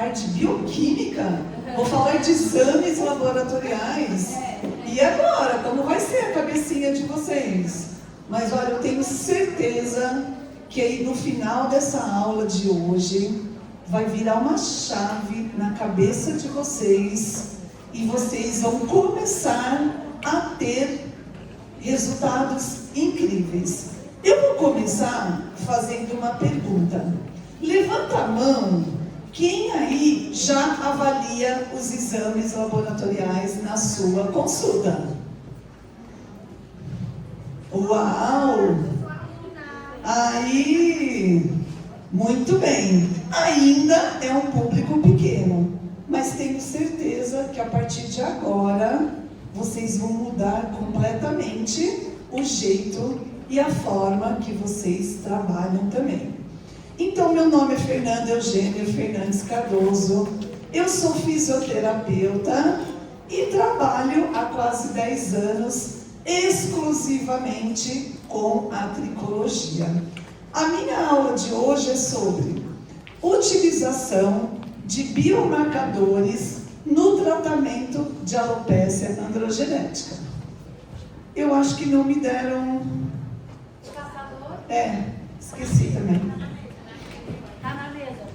falar de bioquímica, vou falar de exames laboratoriais. E agora, como vai ser a cabecinha de vocês? Mas olha, eu tenho certeza que aí no final dessa aula de hoje vai virar uma chave na cabeça de vocês e vocês vão começar a ter resultados incríveis. Eu vou começar fazendo uma pergunta. Levanta a mão quem aí já avalia os exames laboratoriais na sua consulta. Uau! Aí, muito bem. Ainda é um público pequeno, mas tenho certeza que a partir de agora vocês vão mudar completamente o jeito e a forma que vocês trabalham também. Então, meu nome é Fernanda Eugênia Fernandes Cardoso, eu sou fisioterapeuta e trabalho há quase 10 anos exclusivamente com a tricologia. A minha aula de hoje é sobre utilização de biomarcadores no tratamento de alopecia androgenética. Eu acho que não me deram... esqueci também. Tá na mesa.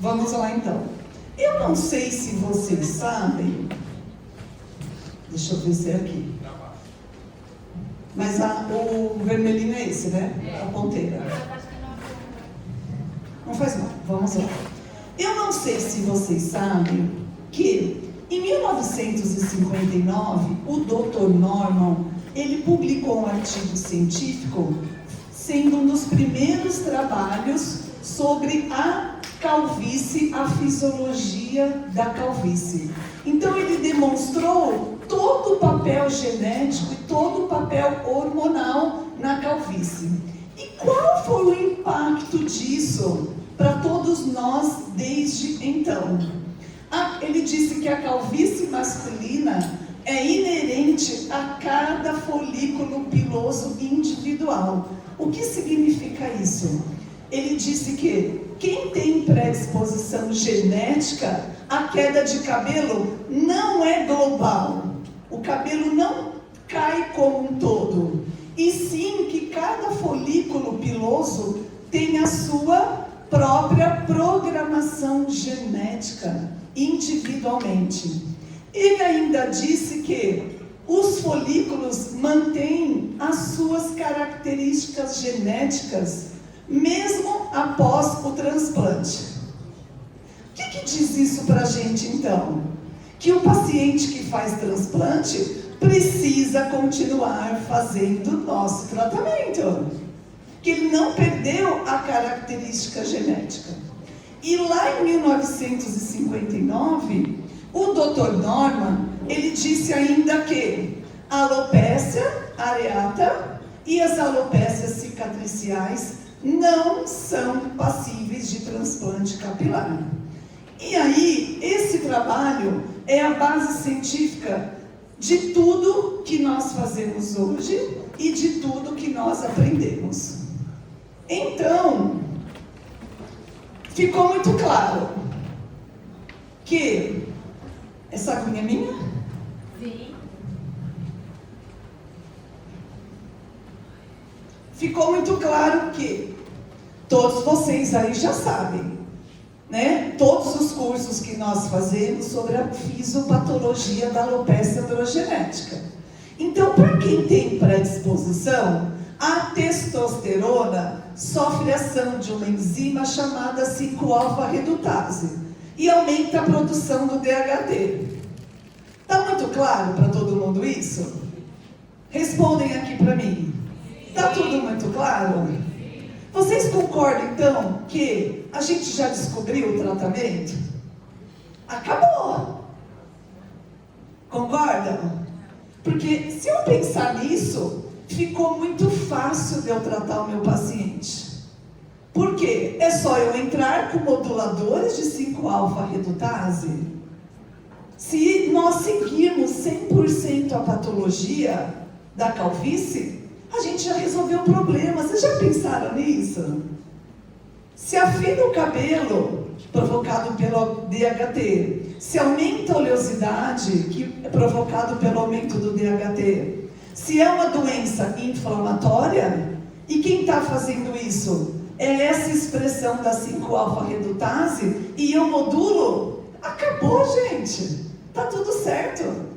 Vamos lá então. Eu não sei se vocês sabem. Deixa eu ver se é aqui. Mas o vermelhinho é esse, né? A ponteira. Não faz mal, vamos lá. Eu não sei se vocês sabem que em 1959 o Dr. Norman ele publicou um artigo científico sendo um dos primeiros trabalhos sobre a calvície, a fisiologia da calvície. Então ele demonstrou todo o papel genético e todo o papel hormonal na calvície. E qual foi o impacto disso para todos nós desde então? Ele disse que a calvície masculina é inerente a cada folículo piloso individual. O que significa isso? Ele disse que quem tem predisposição genética, a queda de cabelo não é global. O cabelo não cai como um todo. E sim que cada folículo piloso tem a sua própria programação genética, individualmente. Ele ainda disse que os folículos mantêm as suas características genéticas mesmo após o transplante. O que diz isso para a gente então? Que o paciente que faz transplante precisa continuar fazendo o nosso tratamento. Que ele não perdeu a característica genética. E lá em 1959, o Dr. Norman, ele disse ainda que a alopécia areata e as alopécias cicatriciais não são passíveis de transplante capilar. E aí, esse trabalho é a base científica de tudo que nós fazemos hoje e de tudo que nós aprendemos. Então, ficou muito claro que essa aguinha é minha? Sim. Ficou muito claro que todos vocês aí já sabem, né? Todos os cursos que nós fazemos sobre a fisiopatologia da alopecia androgenética. Então, para quem tem predisposição, a testosterona sofre ação de uma enzima chamada 5-alfa-redutase e aumenta a produção do DHT. Está muito claro para todo mundo isso? Respondem aqui para mim. Está tudo muito claro? Vocês concordam então que a gente já descobriu o tratamento? Acabou! Concordam? Porque se eu pensar nisso, ficou muito fácil de eu tratar o meu paciente. Por quê? É só eu entrar com moduladores de 5-alfa-redutase. Se nós seguirmos 100% a patologia da calvície, a gente já resolveu o problema. Vocês já pensaram nisso? Se afina o cabelo, provocado pelo DHT, se aumenta a oleosidade, que é provocado pelo aumento do DHT, se é uma doença inflamatória, e quem está fazendo isso? É essa expressão da 5-alfa-redutase, e eu modulo, acabou, gente, está tudo certo.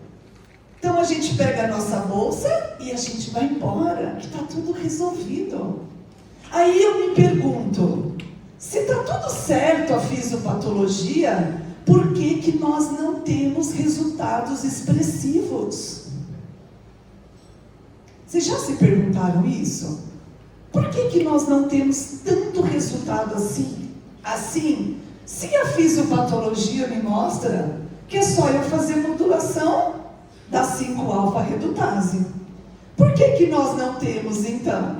Então a gente pega a nossa bolsa e a gente vai embora, que está tudo resolvido. Aí eu me pergunto, se está tudo certo a fisiopatologia, por que nós não temos resultados expressivos? Vocês já se perguntaram isso? Por que nós não temos tanto resultado assim? Assim, se a fisiopatologia me mostra que é só eu fazer modulação da 5-alfa-redutase. Por que nós não temos então?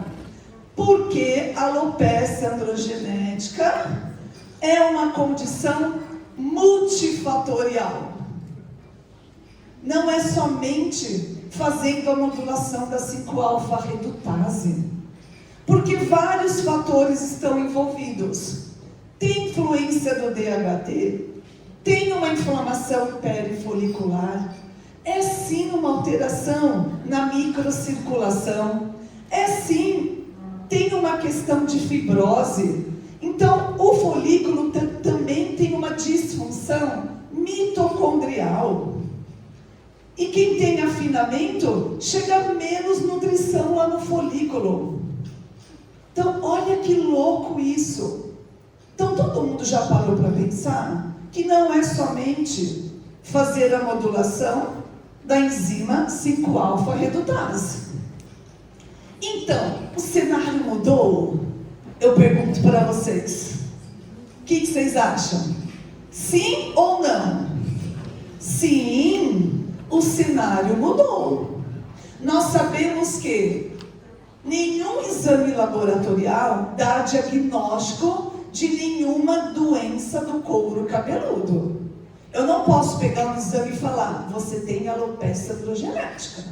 Porque a alopecia androgenética é uma condição multifatorial. Não é somente fazendo a modulação da 5-alfa-redutase, porque vários fatores estão envolvidos. Tem influência do DHT, tem uma inflamação perifolicular, é sim uma alteração na microcirculação, é sim, tem uma questão de fibrose. Então, o folículo também tem uma disfunção mitocondrial. E quem tem afinamento, chega a menos nutrição lá no folículo. Então, olha que louco isso. Então, todo mundo já parou para pensar que não é somente fazer a modulação da enzima 5-alfa-redutase. Então, o cenário mudou? Eu pergunto para vocês. O que vocês acham? Sim ou não? Sim, o cenário mudou. Nós sabemos que nenhum exame laboratorial dá diagnóstico de nenhuma doença do couro cabeludo. Eu não posso pegar um exame e falar, você tem alopecia androgenética,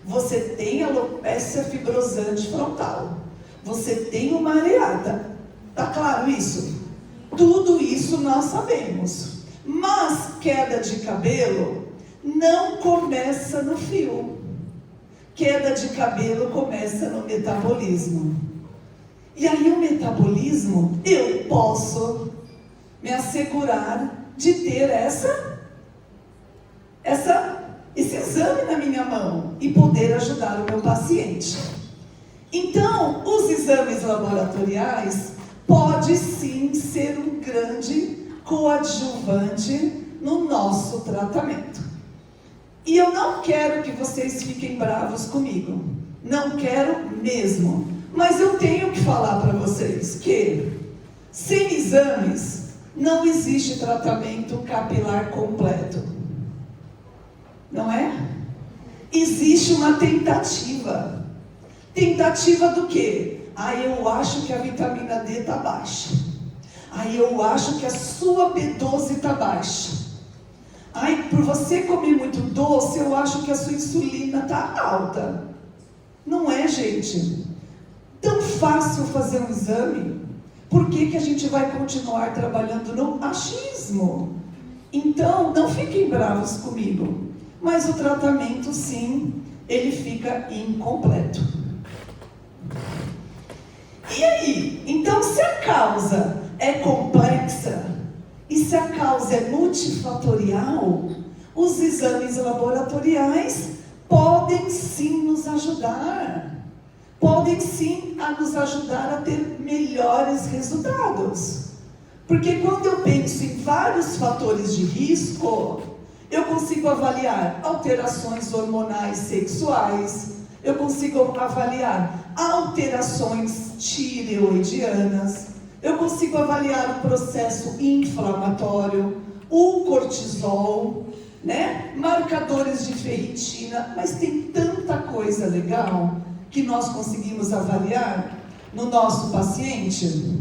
você tem alopecia fibrosante frontal, você tem uma areata. Tá claro isso? Tudo isso nós sabemos. Mas queda de cabelo não começa no fio. Queda de cabelo começa no metabolismo. E aí o metabolismo, eu posso me assegurar de ter esse exame na minha mão e poder ajudar o meu paciente. Então, os exames laboratoriais podem sim ser um grande coadjuvante no nosso tratamento. E eu não quero que vocês fiquem bravos comigo. Não quero mesmo. Mas eu tenho que falar para vocês que, sem exames, não existe tratamento capilar completo. Não é? Existe uma tentativa. Tentativa do quê? Eu acho que a vitamina D está baixa. Eu acho que a sua B12 está baixa. Por você comer muito doce, eu acho que a sua insulina está alta. Não é, gente? Tão fácil fazer um exame. Por que a gente vai continuar trabalhando no achismo? Então, não fiquem bravos comigo. Mas o tratamento, sim, ele fica incompleto. E aí? Então, se a causa é complexa, e se a causa é multifatorial, os exames laboratoriais podem sim nos ajudar. Podem sim nos ajudar a ter melhores resultados. Porque quando eu penso em vários fatores de risco, eu consigo avaliar alterações hormonais sexuais, eu consigo avaliar alterações tireoidianas, eu consigo avaliar o processo inflamatório, o cortisol, marcadores de ferritina, mas tem tanta coisa legal que nós conseguimos avaliar no nosso paciente.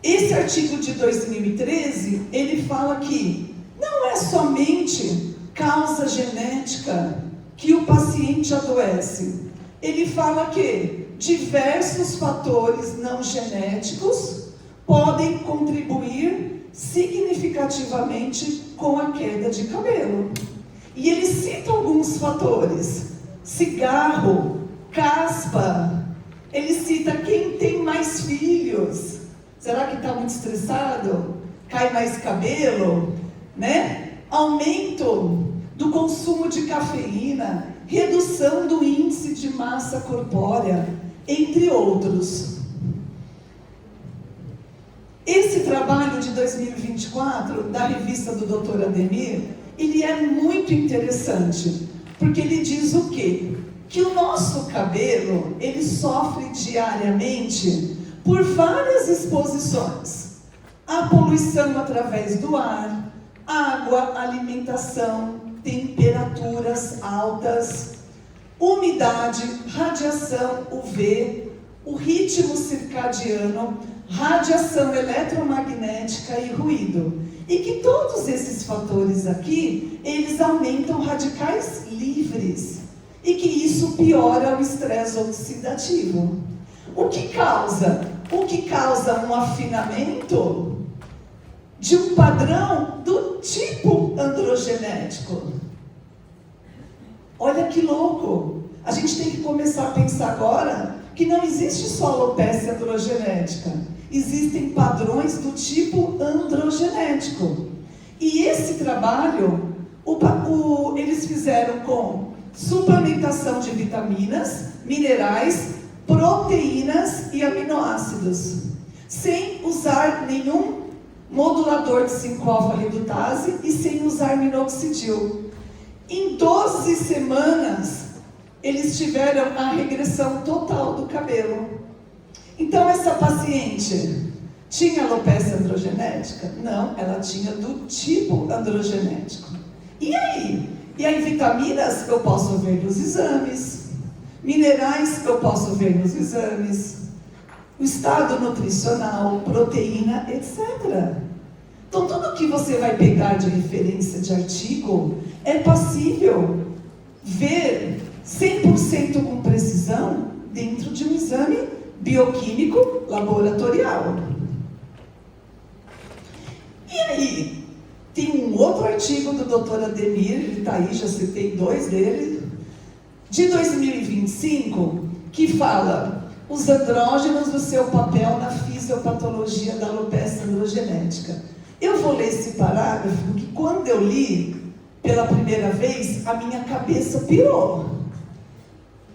Esse artigo de 2013, ele fala que não é somente causa genética que o paciente adoece? Ele fala que diversos fatores não genéticos podem contribuir significativamente com a queda de cabelo. E ele cita alguns fatores: cigarro, caspa, ele cita quem tem mais filhos. Será que está muito estressado? Cai mais cabelo, né? Aumento do consumo de cafeína, redução do índice de massa corpórea, entre outros. Esse trabalho de 2024, da revista do Dr. Ademir, ele é muito interessante, porque ele diz o quê? Que o nosso cabelo, ele sofre diariamente por várias exposições. A poluição através do ar, água, alimentação, temperaturas altas, umidade, radiação UV, o ritmo circadiano, radiação eletromagnética e ruído. E que todos esses fatores aqui, eles aumentam radicais livres. E que isso piora o estresse oxidativo. O que causa? O que causa um afinamento de um padrão do tipo androgenético. Olha que louco! A gente tem que começar a pensar agora que não existe só alopecia androgenética. Existem padrões do tipo androgenético. E esse trabalho, eles fizeram com suplementação de vitaminas, minerais, proteínas e aminoácidos, sem usar nenhum modulador de 5-alfa-redutase e sem usar minoxidil. Em 12 semanas, eles tiveram a regressão total do cabelo. Então, essa paciente tinha alopecia androgenética? Não, ela tinha do tipo androgenético. E aí? E aí, vitaminas eu posso ver nos exames, minerais eu posso ver nos exames, o estado nutricional, proteína, etc. Então, tudo que você vai pegar de referência de artigo é passível ver 100% com precisão dentro de um exame bioquímico laboratorial. E aí, tem um outro artigo do Dr. Ademir, ele está aí, já citei 2 dele, de 2025, que fala os andrógenos do seu papel na fisiopatologia da alopecia androgenética. Eu vou ler esse parágrafo, porque quando eu li pela primeira vez, a minha cabeça pirou.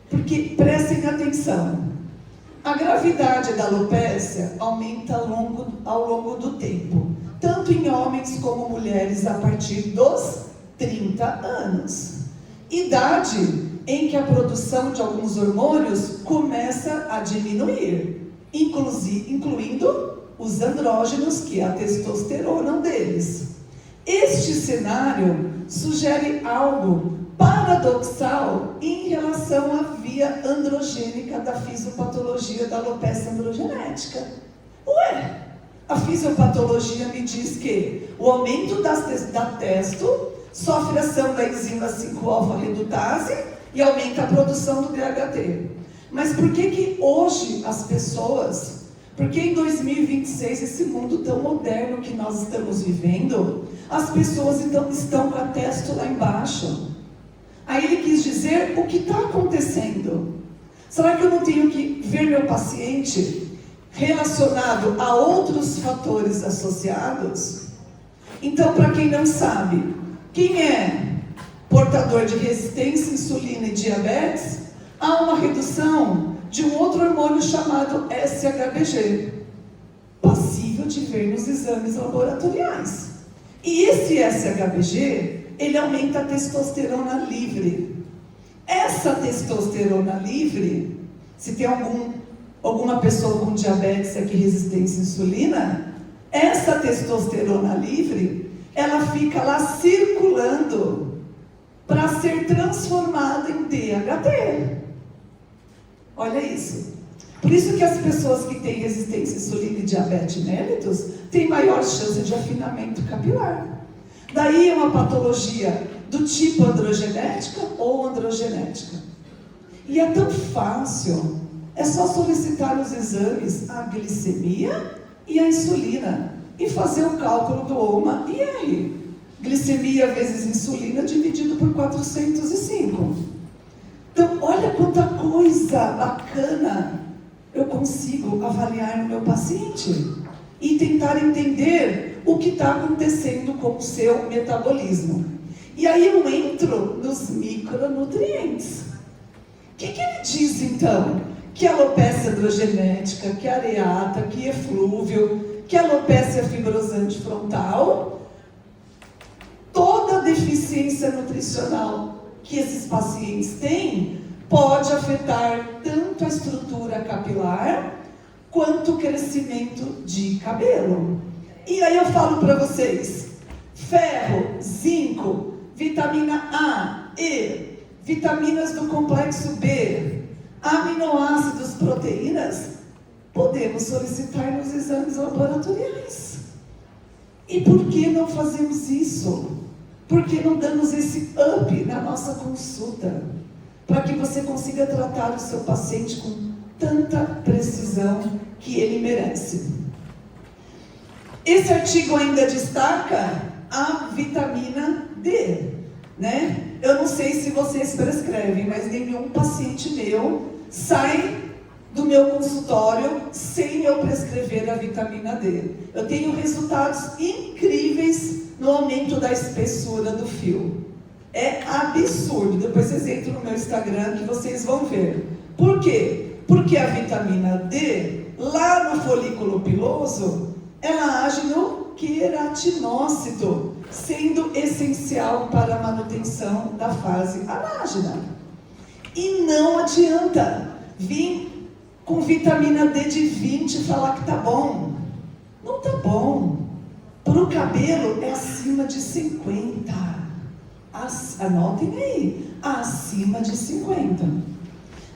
Porque, prestem atenção, a gravidade da alopecia aumenta ao longo do tempo, tanto em homens como mulheres a partir dos 30 anos. Idade em que a produção de alguns hormônios começa a diminuir, incluindo os andrógenos, que é a testosterona deles. Este cenário sugere algo paradoxal em relação à via androgênica da fisiopatologia da alopecia androgenética. Ué, a fisiopatologia me diz que o aumento da testo sofre ação da enzima 5-alfa-redutase e aumenta a produção do DHT. Mas por que hoje as pessoas, porque em 2026, esse mundo tão moderno que nós estamos vivendo, as pessoas então estão com a testo lá embaixo? Aí ele quis dizer o que está acontecendo. Será que eu não tenho que ver meu paciente relacionado a outros fatores associados? Então, para quem não sabe, quem é portador de resistência à insulina e diabetes, há uma redução de um outro hormônio chamado SHBG, passível de ver nos exames laboratoriais. E esse SHBG, ele aumenta a testosterona livre. Essa testosterona livre, se tem alguma pessoa com diabetes aqui, resistência à insulina, essa testosterona livre, ela fica lá circulando para ser transformada em DHT. Olha isso. Por isso que as pessoas que têm resistência à insulina e diabetes mellitus têm maior chance de afinamento capilar. Daí é uma patologia do tipo androgenética ou androgenética. E é tão fácil, é só solicitar nos exames a glicemia e a insulina e fazer o cálculo do OMA-IR. Glicemia vezes insulina dividido por 405. Então, olha quanta coisa bacana eu consigo avaliar no meu paciente e tentar entender o que está acontecendo com o seu metabolismo. E aí eu entro nos micronutrientes. O que ele diz então? Que alopecia androgenética, que areata, que eflúvio, que alopecia fibrosante frontal, toda deficiência nutricional que esses pacientes têm pode afetar tanto a estrutura capilar quanto o crescimento de cabelo. E aí eu falo para vocês, ferro, zinco, vitamina A, E, vitaminas do complexo B, aminoácidos, proteínas, podemos solicitar nos exames laboratoriais. E por que não fazemos isso? Por que não damos esse up na nossa consulta? Para que você consiga tratar o seu paciente com tanta precisão que ele merece. Esse artigo ainda destaca a vitamina D, né? Eu não sei se vocês prescrevem, mas nenhum paciente meu sai do meu consultório sem eu prescrever a vitamina D. Eu tenho resultados incríveis no aumento da espessura do fio. É absurdo. Depois vocês entram no meu Instagram que vocês vão ver. Por quê? Porque a vitamina D, lá no folículo piloso, ela age no queratinócito, sendo essencial para a manutenção da fase anágena. E não adianta vir com vitamina D de 20 e falar que tá bom. Não tá bom. Para o cabelo é acima de 50. Anotem aí, acima de 50.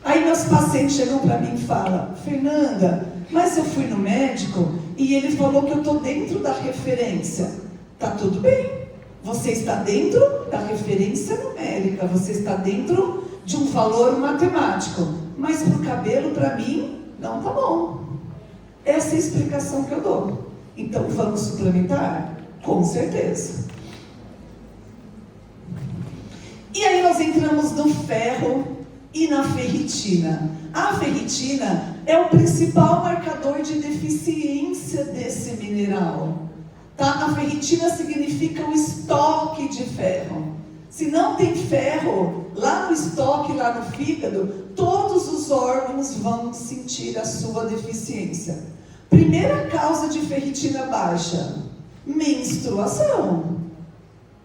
Aí meus pacientes chegam para mim e falam, Fernanda, mas eu fui no médico e ele falou que eu estou dentro da referência. Tá tudo bem, você está dentro da referência numérica, você está dentro de um valor matemático, mas para o cabelo, para mim, não tá bom. Essa é a explicação que eu dou. Então vamos suplementar? Com certeza. E aí nós entramos no ferro e na ferritina. A ferritina é o principal marcador de deficiência desse mineral. Tá? A ferritina significa o estoque de ferro. Se não tem ferro lá no estoque, lá no fígado, todos os órgãos vão sentir a sua deficiência. Primeira causa de ferritina baixa, menstruação.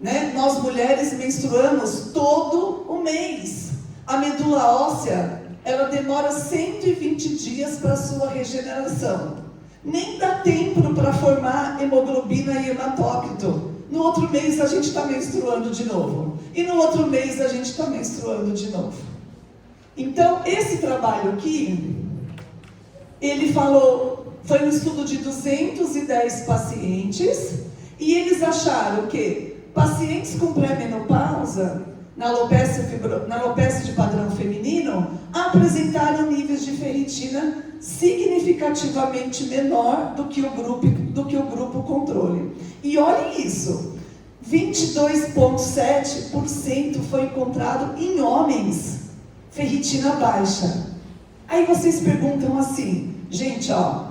Né? Nós mulheres menstruamos todo o mês. A medula óssea, ela demora 120 dias para sua regeneração. Nem dá tempo para formar hemoglobina e hematócrito. No outro mês a gente está menstruando de novo. E no outro mês a gente está menstruando de novo. Então, esse trabalho aqui, ele falou, foi um estudo de 210 pacientes, e eles acharam que pacientes com pré-menopausa, na alopecia de padrão feminino, apresentaram níveis de ferritina significativamente menor do que o grupo controle. E olhem isso, 22,7% foi encontrado em homens, ferritina baixa. Aí vocês perguntam assim, gente, ó,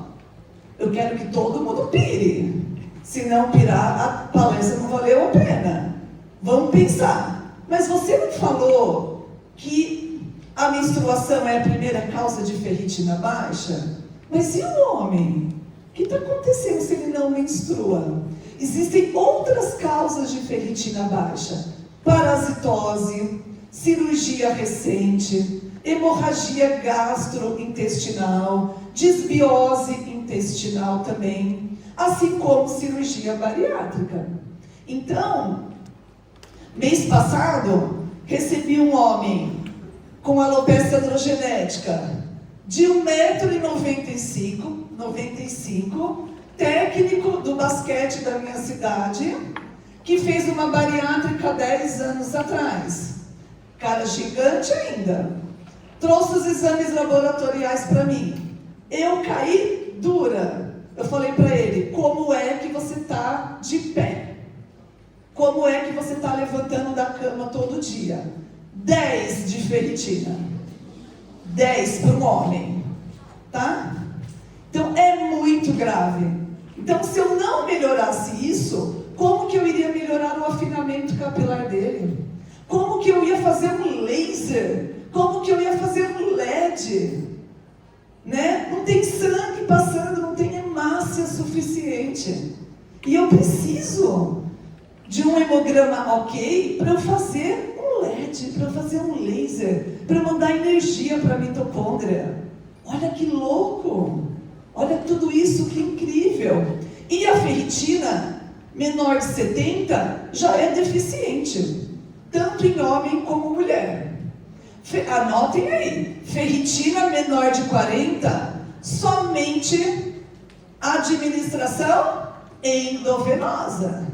eu quero que todo mundo pire. Se não pirar, a palestra não valeu a pena. Vamos pensar. Mas você não falou que a menstruação é a primeira causa de ferritina baixa? Mas e o homem? O que está acontecendo se ele não menstrua? Existem outras causas de ferritina baixa. Parasitose, cirurgia recente, hemorragia gastrointestinal, desbiose intestinal também, assim como cirurgia bariátrica. Então, mês passado, recebi um homem com alopecia androgenética de 1,95 m, técnico do basquete da minha cidade, que fez uma bariátrica 10 anos atrás. Cara gigante ainda. Trouxe os exames laboratoriais para mim. Eu caí dura. Eu falei para ele, como é que você está de pé? Como é que você está levantando da cama todo dia? 10 de ferritina. 10 para um homem. Tá? Então é muito grave. Então se eu não melhorasse isso, como que eu iria melhorar o afinamento capilar dele? Como que eu ia fazer um laser? Como que eu ia fazer um LED? Né? Não tem sangue passando, não tem hemácia suficiente. E eu preciso de um hemograma ok para eu fazer um LED, para eu fazer um laser, para eu mandar energia para a mitocôndria. Olha que louco! Olha tudo isso, que incrível! E a ferritina, menor de 70, já é deficiente, tanto em homem como mulher. Anotem aí, ferritina menor de 40, somente administração endovenosa.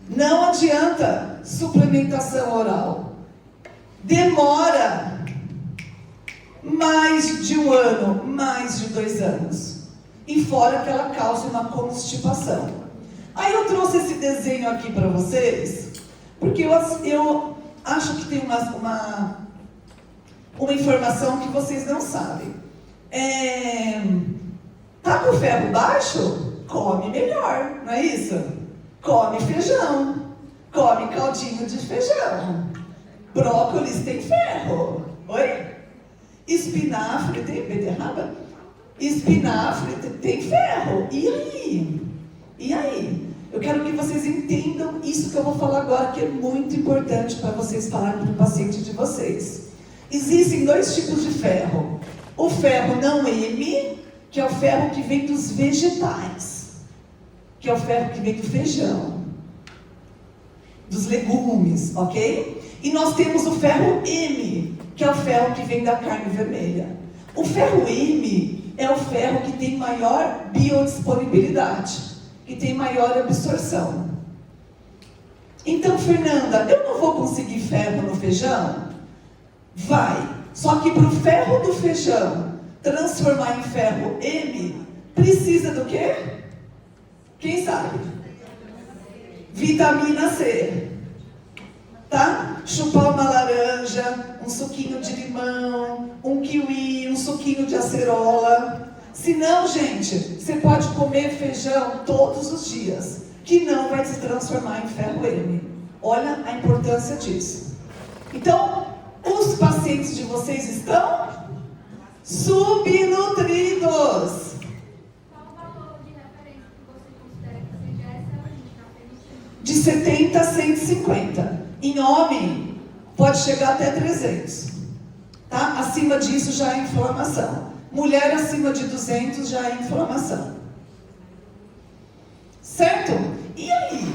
Não adianta suplementação oral. Demora mais de 1 ano, mais de 2 anos. E fora que ela causa uma constipação. Aí eu trouxe esse desenho aqui para vocês, porque eu acho que tem uma informação que vocês não sabem. Tá com ferro baixo? Come melhor, não é isso? Come feijão, come caldinho de feijão. Brócolis tem ferro. Oi? Espinafre tem beterraba? Espinafre tem ferro. E aí? E aí? Eu quero que vocês entendam isso que eu vou falar agora, que é muito importante para vocês falarem para o paciente de vocês. Existem 2 tipos de ferro. O ferro não M, que é o ferro que vem dos vegetais, que é o ferro que vem do feijão, dos legumes, ok? E nós temos o ferro M, que é o ferro que vem da carne vermelha. O ferro M é o ferro que tem maior biodisponibilidade, que tem maior absorção. Então, Fernanda, eu não vou conseguir ferro no feijão? Vai. Só que para o ferro do feijão transformar em ferro M, precisa do quê? Quem sabe? Vitamina C. Tá? Chupar uma laranja, um suquinho de limão, um kiwi, um suquinho de acerola. Se não, gente, você pode comer feijão todos os dias, que não vai se transformar em ferro M. Olha a importância disso. Então, os pacientes de vocês estão subnutridos. Qual o valor de referência que você considera que seja excelente na ferritina? De 70 a 150. Em homem, pode chegar até 300. Tá? Acima disso já é inflamação. Mulher acima de 200 já é inflamação. Certo? E aí?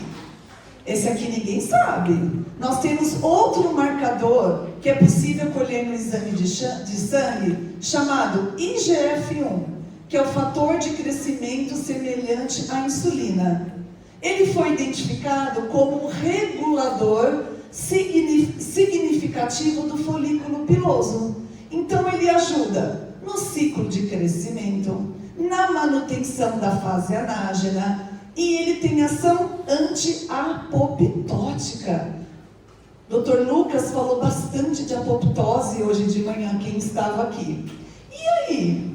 Esse aqui ninguém sabe. Nós temos outro marcador que é possível colher no exame de sangue, chamado IGF-1, que é o fator de crescimento semelhante à insulina. Ele foi identificado como um regulador significativo do folículo piloso. Então ele ajuda no ciclo de crescimento, na manutenção da fase anágena, e ele tem ação anti-apoptótica. Dr. Lucas falou bastante de apoptose hoje de manhã, quem estava aqui. E aí?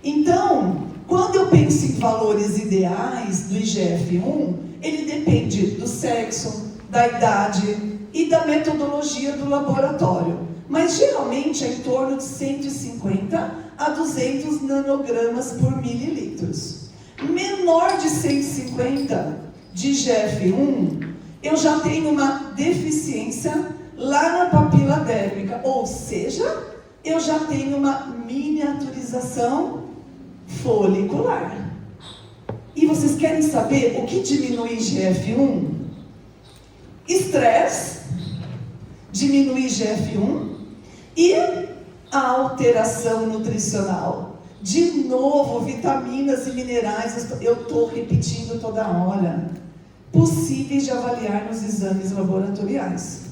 Então, quando eu penso em valores ideais do IGF-1, ele depende do sexo, da idade e da metodologia do laboratório. Mas geralmente é em torno de 150 a 200 nanogramas por mililitros. Menor de 150 de IGF-1, eu já tenho uma deficiência lá na papila dérmica, ou seja, eu já tenho uma miniaturização folicular. E vocês querem saber o que diminui IGF-1? Estresse, diminui IGF-1 e a alteração nutricional. De novo, vitaminas e minerais, eu estou repetindo toda hora. possíveis de avaliar nos exames laboratoriais.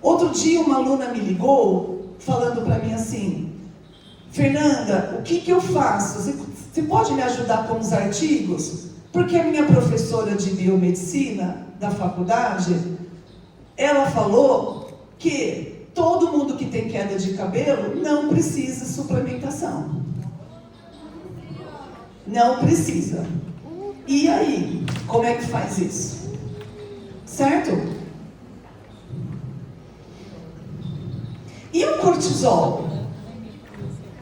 Outro dia uma aluna me ligou, falando para mim assim: Fernanda, o que eu faço? Você pode me ajudar com os artigos? Porque a minha professora de biomedicina da faculdade, ela falou que todo mundo que tem queda de cabelo não precisa de suplementação. Não precisa. E aí, como é que faz isso? Certo? E o cortisol?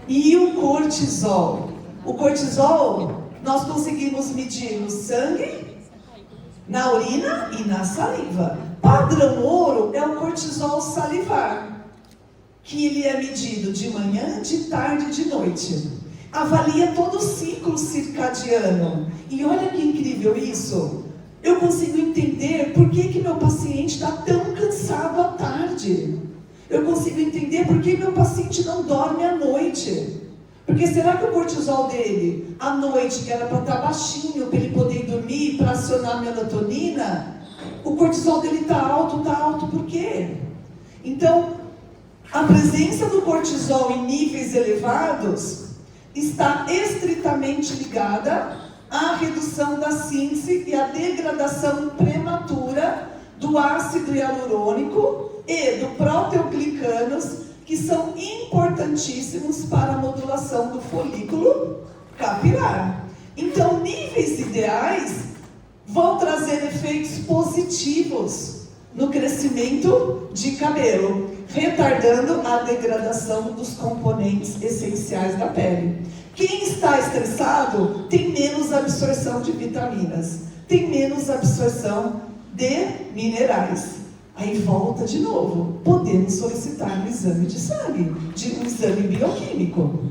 E o cortisol? O cortisol nós conseguimos medir no sangue, na urina e na saliva. Padrão ouro é o cortisol salivar, que ele é medido de manhã, de tarde e de noite. Avalia todo o ciclo circadiano. E olha que incrível isso. Eu consigo entender por que meu paciente está tão cansado à tarde. Eu consigo entender por que meu paciente não dorme à noite. Porque será que o cortisol dele, à noite, que era para estar baixinho, para ele poder dormir, para acionar a melatonina, o cortisol dele está alto por quê? Então, a presença do cortisol em níveis elevados está estritamente ligada à redução da síntese e à degradação prematura do ácido hialurônico e do proteoglicanos, que são importantíssimos para a modulação do folículo capilar. Então, níveis ideais vão trazer efeitos positivos no crescimento de cabelo, retardando a degradação dos componentes essenciais da pele. Quem está estressado tem menos absorção de vitaminas, tem menos absorção de minerais. Aí volta de novo, podemos solicitar um exame de sangue, um exame bioquímico.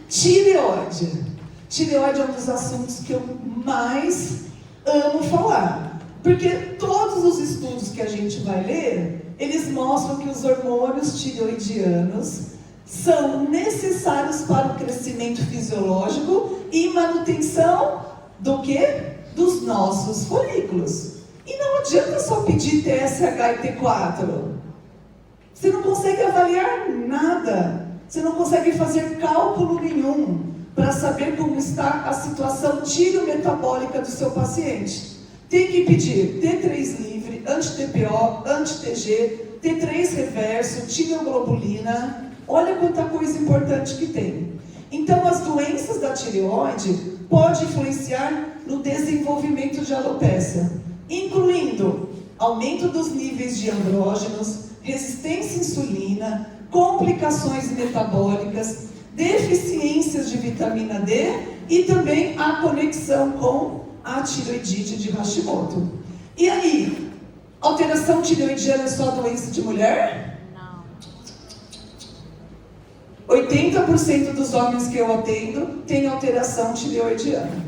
Tireoide. Tireoide é um dos assuntos que eu mais amo falar. Porque todos os estudos que a gente vai ler, eles mostram que os hormônios tireoidianos são necessários para o crescimento fisiológico e manutenção do quê? Dos nossos folículos. E não adianta só pedir TSH e T4. Você não consegue avaliar nada. Você não consegue fazer cálculo nenhum para saber como está a situação tireometabólica do seu paciente. Tem que pedir T3 livre, anti-TPO, anti-TG, T3 reverso, tireoglobulina. Olha quanta coisa importante que tem. Então, as doenças da tireoide podem influenciar no desenvolvimento de alopecia, incluindo aumento dos níveis de andrógenos, resistência à insulina, complicações metabólicas, deficiências de vitamina D e também a conexão com a tireoidite de Hashimoto. E aí, alteração tireoidiana é só doença de mulher? Não. 80% dos homens que eu atendo têm alteração tireoidiana.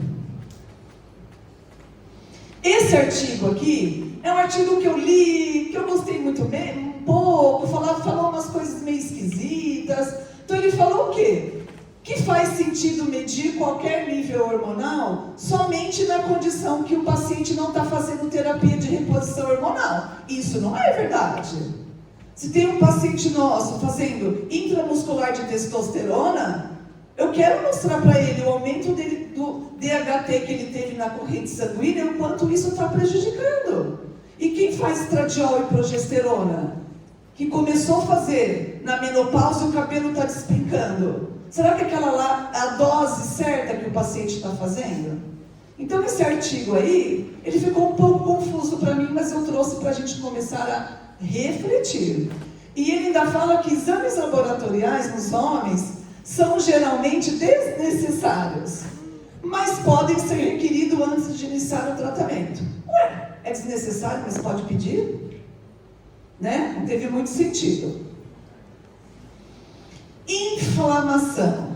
Esse artigo aqui é um artigo que eu li, que eu gostei muito um pouco, falou umas coisas meio esquisitas. Então ele falou o quê? Que faz sentido medir qualquer nível hormonal somente na condição que o paciente não está fazendo terapia de reposição hormonal. Isso não é verdade. Se tem um paciente nosso fazendo intramuscular de testosterona, eu quero mostrar para ele o aumento dele, do DHT que ele teve na corrente sanguínea e o quanto isso está prejudicando. E quem faz estradiol e progesterona? Que começou a fazer na menopausa e o cabelo está despencando. Será que aquela lá é a dose certa que o paciente está fazendo? Então esse artigo aí, ele ficou um pouco confuso para mim, mas eu trouxe para a gente começar a refletir. E ele ainda fala que exames laboratoriais nos homens são geralmente desnecessários, mas podem ser requeridos antes de iniciar o tratamento. Ué, é desnecessário, mas pode pedir? Né? Não teve muito sentido. Inflamação.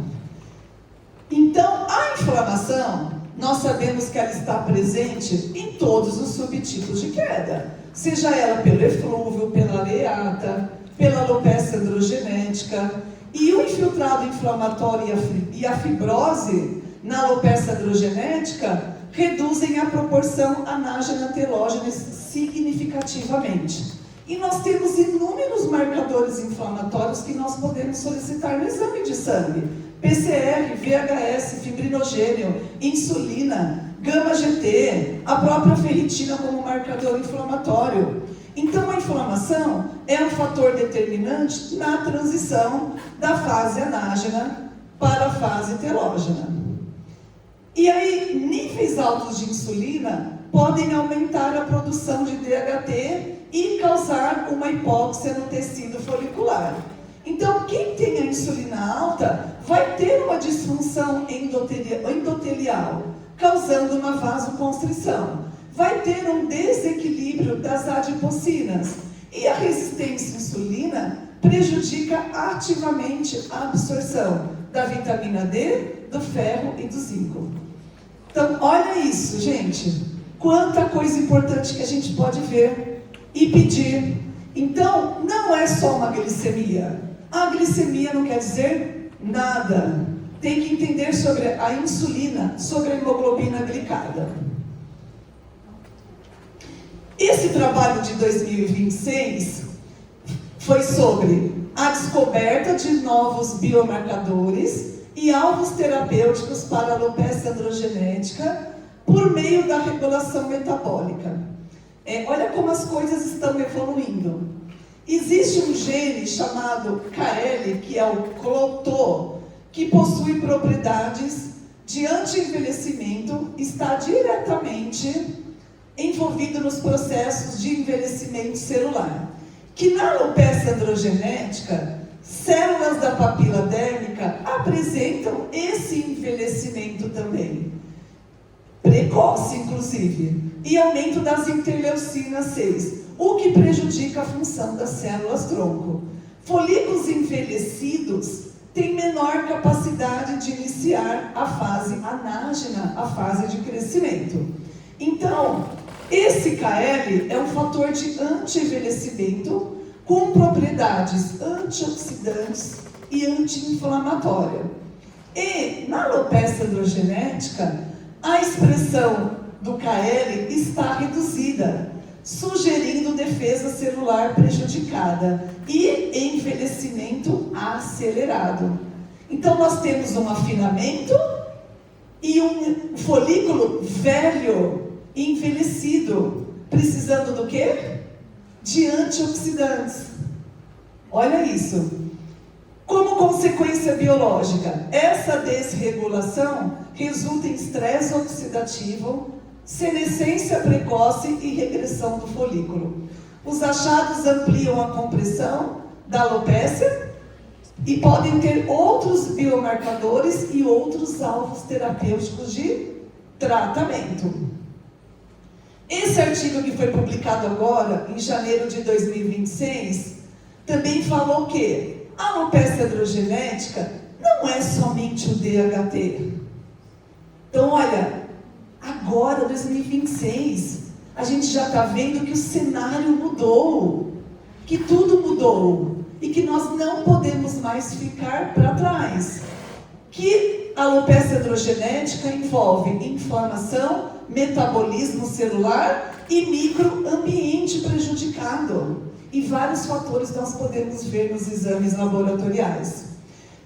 Então, a inflamação, nós sabemos que ela está presente em todos os subtipos de queda. Seja ela pelo eflúvio, pela areata, pela alopecia androgenética. E o infiltrado inflamatório e a fibrose na alopecia androgenética reduzem a proporção anágena-telógena significativamente. E nós temos inúmeros marcadores inflamatórios que nós podemos solicitar no exame de sangue. PCR, VHS, fibrinogênio, insulina, gama-GT, a própria ferritina como marcador inflamatório. Então, a inflamação é um fator determinante na transição da fase anágena para a fase telógena. E aí, níveis altos de insulina podem aumentar a produção de DHT e causar uma hipóxia no tecido folicular. Então, quem tem a insulina alta vai ter uma disfunção endotelial, causando uma vasoconstrição. Vai ter um desequilíbrio das adipocinas. E a resistência à insulina prejudica ativamente a absorção da vitamina D, do ferro e do zinco. Então, olha isso, gente. Quanta coisa importante que a gente pode ver e pedir. Então, não é só uma glicemia. A glicemia não quer dizer nada. Tem que entender sobre a insulina, sobre a hemoglobina glicada. Esse trabalho de 2026 foi sobre a descoberta de novos biomarcadores e alvos terapêuticos para a alopecia androgenética por meio da regulação metabólica. Olha como as coisas estão evoluindo. Existe um gene chamado KL, que é o CLOTO, que possui propriedades de anti-envelhecimento, está diretamente envolvido nos processos de envelhecimento celular. Que na alopecia androgenética, células da papila dérmica apresentam esse envelhecimento também, precoce inclusive, e aumento das interleucinas 6, o que prejudica a função das células tronco. Folículos envelhecidos têm menor capacidade de iniciar a fase anágena, a fase de crescimento. Então, esse KL é um fator de anti-envelhecimento com propriedades antioxidantes e anti-inflamatórias. E na alopecia androgenética, a expressão do KL está reduzida, sugerindo defesa celular prejudicada e envelhecimento acelerado. Então, nós temos um afinamento e um folículo velho, envelhecido, precisando do quê? De antioxidantes. Olha isso. Como consequência biológica, essa desregulação resulta em estresse oxidativo, senescência precoce e regressão do folículo. Os achados ampliam a compressão da alopécia e podem ter outros biomarcadores e outros alvos terapêuticos de tratamento. Esse artigo que foi publicado agora, em janeiro de 2026, também falou que a alopecia androgenética não é somente o DHT. Então, olha, agora, 2026, a gente já está vendo que o cenário mudou, que tudo mudou, e que nós não podemos mais ficar para trás. Que a alopecia androgenética envolve inflamação, metabolismo celular e microambiente prejudicado. E vários fatores nós podemos ver nos exames laboratoriais.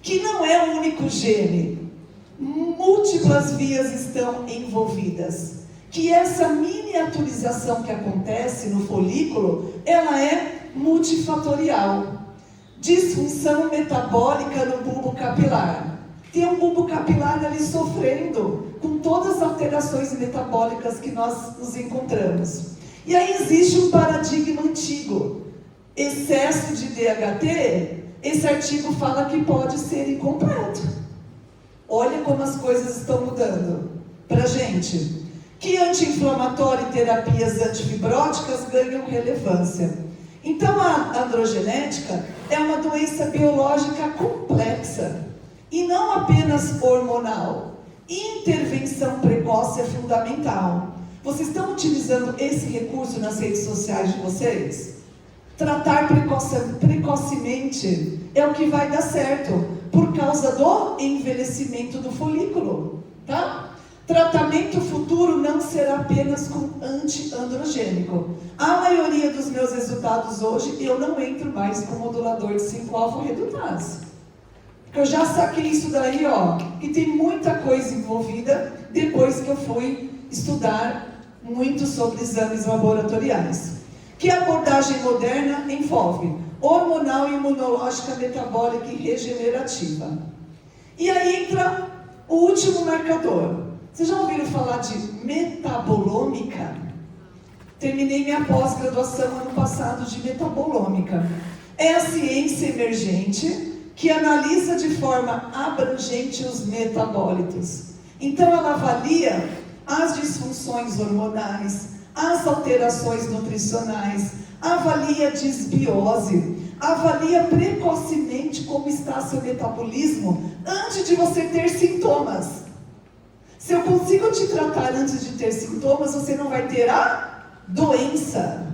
Que não é o único gene. Múltiplas vias estão envolvidas. Que essa miniaturização que acontece no folículo, ela é multifatorial. Disfunção metabólica no bulbo capilar. Tem um bulbo capilar ali sofrendo com todas as alterações metabólicas que nós nos encontramos. E aí existe um paradigma antigo. Excesso de DHT, esse artigo fala que pode ser incompleto. Olha como as coisas estão mudando para a gente. Que anti-inflamatório e terapias antifibróticas ganham relevância. Então, a androgenética é uma doença biológica complexa e não apenas hormonal. Intervenção precoce é fundamental. Vocês estão utilizando esse recurso nas redes sociais de vocês? Tratar precocemente é o que vai dar certo, por causa do envelhecimento do folículo, tá? Tratamento futuro não será apenas com anti-androgênico. A maioria dos meus resultados hoje, eu não entro mais com modulador de 5-alfa-redutase. Porque eu já saquei isso daí, ó, e tem muita coisa envolvida depois que eu fui estudar muito sobre exames laboratoriais. Que a abordagem moderna envolve hormonal, imunológica, metabólica e regenerativa. E aí entra o último marcador. Vocês já ouviram falar de metabolômica? Terminei minha pós-graduação ano passado de metabolômica. É a ciência emergente que analisa de forma abrangente os metabólitos. Então ela avalia as disfunções hormonais, as alterações nutricionais, avalia disbiose, avalia precocemente como está seu metabolismo antes de você ter sintomas. Se eu consigo te tratar antes de ter sintomas, você não vai ter a doença,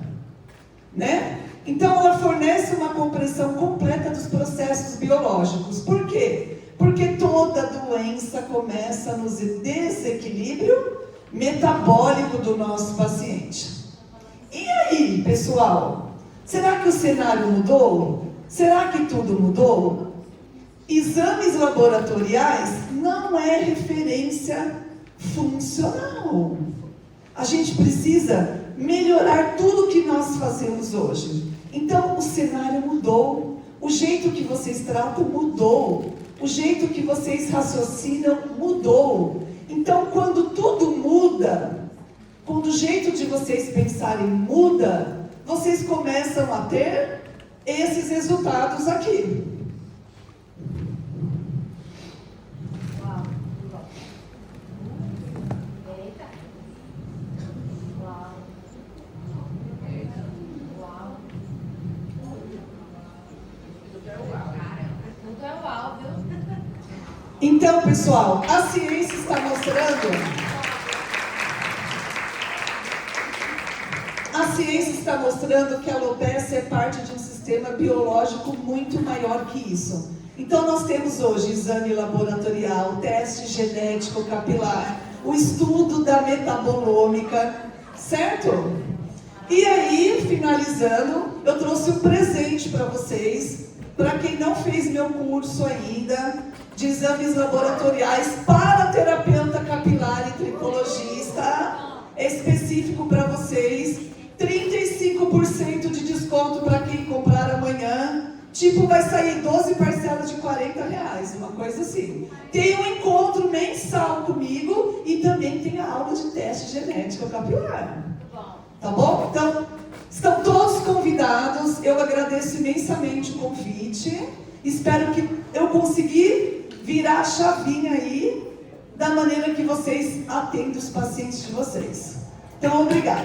né? Então ela fornece uma compreensão completa dos processos biológicos. Por quê? Porque toda doença começa no desequilíbrio metabólico do nosso paciente. E aí, pessoal? Será que o cenário mudou? Será que tudo mudou? Exames laboratoriais não é referência funcional. A gente precisa melhorar tudo que nós fazemos hoje. Então, o cenário mudou. O jeito que vocês tratam mudou. O jeito que vocês raciocinam mudou. Então, quando tudo muda, quando o jeito de vocês pensarem muda, vocês começam a ter esses resultados aqui. Então, pessoal, a ciência está mostrando que a alopecia é parte de um sistema biológico muito maior que isso. Então, nós temos hoje exame laboratorial, teste genético capilar, o estudo da metabolômica, certo? E aí, finalizando, eu trouxe um presente para vocês, para quem não fez meu curso ainda, de exames laboratoriais para terapeuta capilar e tricologista, específico para vocês, 35% de desconto para quem comprar amanhã, tipo vai sair 12 parcelas de R$40, uma coisa assim. Tem um encontro mensal comigo e também tem a aula de teste genético capilar. Tá bom? Então, estão todos convidados, eu agradeço imensamente o convite, espero que eu consegui virar a chavinha aí da maneira que vocês atendem os pacientes de vocês. Então, obrigada.